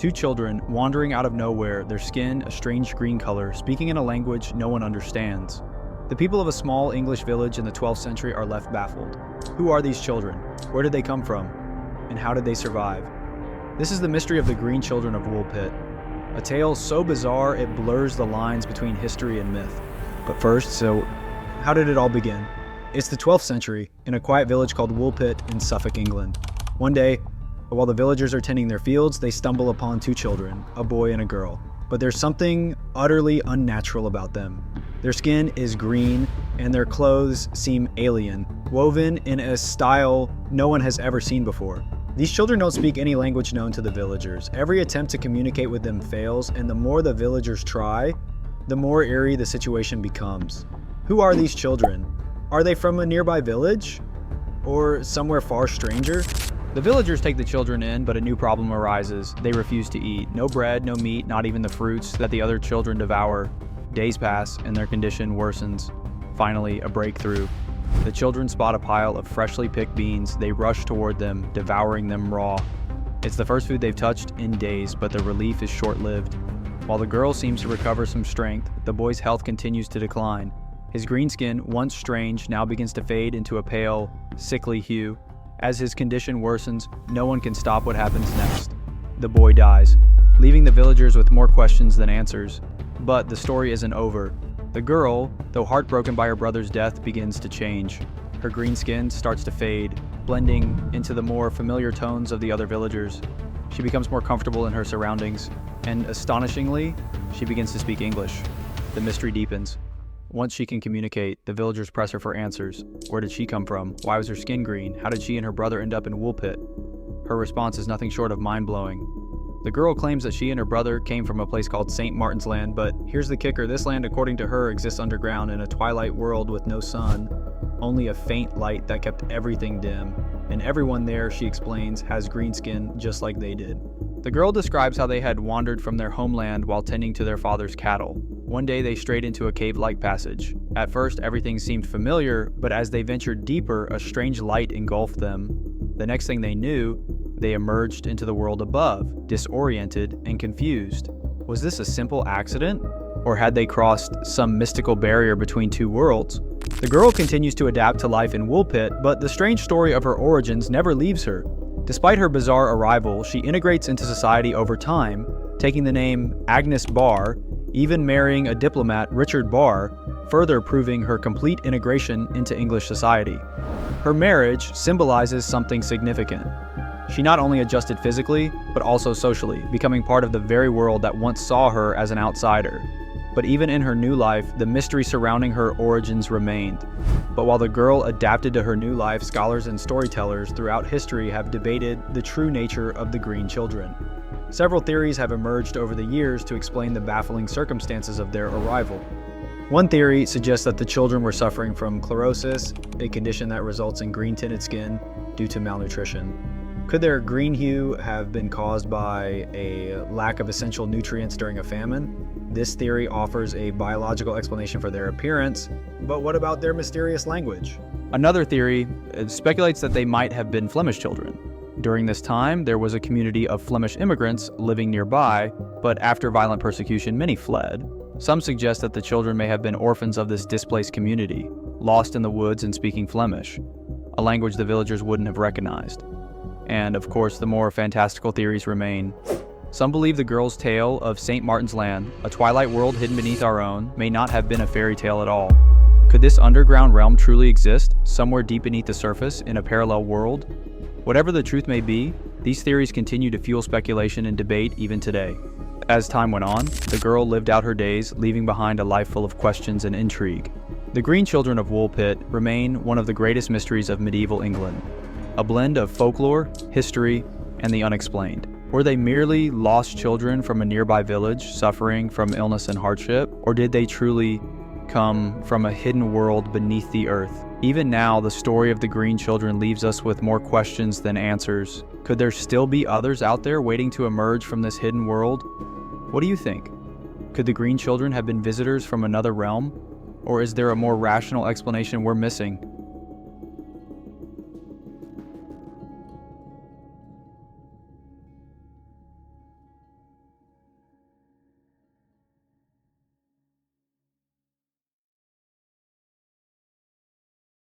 Two children wandering out of nowhere, their skin a strange green color, speaking in a language no one understands. The people of a small English village in the 12th century are left baffled. Who are these children? Where did they come from? And how did they survive? This is the mystery of the Green Children of Woolpit, a tale so bizarre it blurs the lines between history and myth. But first, how did it all begin? It's the 12th century, in a quiet village called Woolpit in Suffolk, England. One day, while the villagers are tending their fields, they stumble upon two children, a boy and a girl. But there's something utterly unnatural about them. Their skin is green, and their clothes seem alien, woven in a style no one has ever seen before. These children don't speak any language known to the villagers. Every attempt to communicate with them fails, and the more the villagers try, the more eerie the situation becomes. Who are these children? Are they from a nearby village? Or somewhere far stranger? The villagers take the children in, but a new problem arises. They refuse to eat. No bread, no meat, not even the fruits that the other children devour. Days pass, and their condition worsens. Finally, a breakthrough. The children spot a pile of freshly picked beans. They rush toward them, devouring them raw. It's the first food they've touched in days, but the relief is short-lived. While the girl seems to recover some strength, the boy's health continues to decline. His green skin, once strange, now begins to fade into a pale, sickly hue. As his condition worsens, no one can stop what happens next. The boy dies, leaving the villagers with more questions than answers. But the story isn't over. The girl, though heartbroken by her brother's death, begins to change. Her green skin starts to fade, blending into the more familiar tones of the other villagers. She becomes more comfortable in her surroundings, and astonishingly, she begins to speak English. The mystery deepens. Once she can communicate, the villagers press her for answers. Where did she come from? Why was her skin green? How did she and her brother end up in Woolpit? Her response is nothing short of mind-blowing. The girl claims that she and her brother came from a place called St. Martin's Land, but here's the kicker. This land, according to her, exists underground in a twilight world with no sun, only a faint light that kept everything dim. And everyone there, she explains, has green skin just like they did. The girl describes how they had wandered from their homeland while tending to their father's cattle. One day they strayed into a cave-like passage. At first, everything seemed familiar, but as they ventured deeper, a strange light engulfed them. The next thing they knew, they emerged into the world above, disoriented and confused. Was this a simple accident? Or had they crossed some mystical barrier between two worlds? The girl continues to adapt to life in Woolpit, but the strange story of her origins never leaves her. Despite her bizarre arrival, she integrates into society over time, taking the name Agnes Barr, even marrying a diplomat, Richard Barr, further proving her complete integration into English society. Her marriage symbolizes something significant. She not only adjusted physically, but also socially, becoming part of the very world that once saw her as an outsider. But even in her new life, the mystery surrounding her origins remained. But while the girl adapted to her new life, scholars and storytellers throughout history have debated the true nature of the Green Children. Several theories have emerged over the years to explain the baffling circumstances of their arrival. One theory suggests that the children were suffering from chlorosis, a condition that results in green-tinted skin due to malnutrition. Could their green hue have been caused by a lack of essential nutrients during a famine? This theory offers a biological explanation for their appearance, but what about their mysterious language? Another theory speculates that they might have been Flemish children. During this time, there was a community of Flemish immigrants living nearby, but after violent persecution, many fled. Some suggest that the children may have been orphans of this displaced community, lost in the woods and speaking Flemish, a language the villagers wouldn't have recognized. And of course, the more fantastical theories remain. Some believe the girl's tale of St. Martin's Land, a twilight world hidden beneath our own, may not have been a fairy tale at all. Could this underground realm truly exist, somewhere deep beneath the surface, in a parallel world? Whatever the truth may be, these theories continue to fuel speculation and debate even today. As time went on, the girl lived out her days, leaving behind a life full of questions and intrigue. The Green Children of Woolpit remain one of the greatest mysteries of medieval England. A blend of folklore, history, and the unexplained. Were they merely lost children from a nearby village suffering from illness and hardship? Or did they truly come from a hidden world beneath the earth? Even now, the story of the Green Children leaves us with more questions than answers. Could there still be others out there waiting to emerge from this hidden world? What do you think? Could the Green Children have been visitors from another realm? Or is there a more rational explanation we're missing?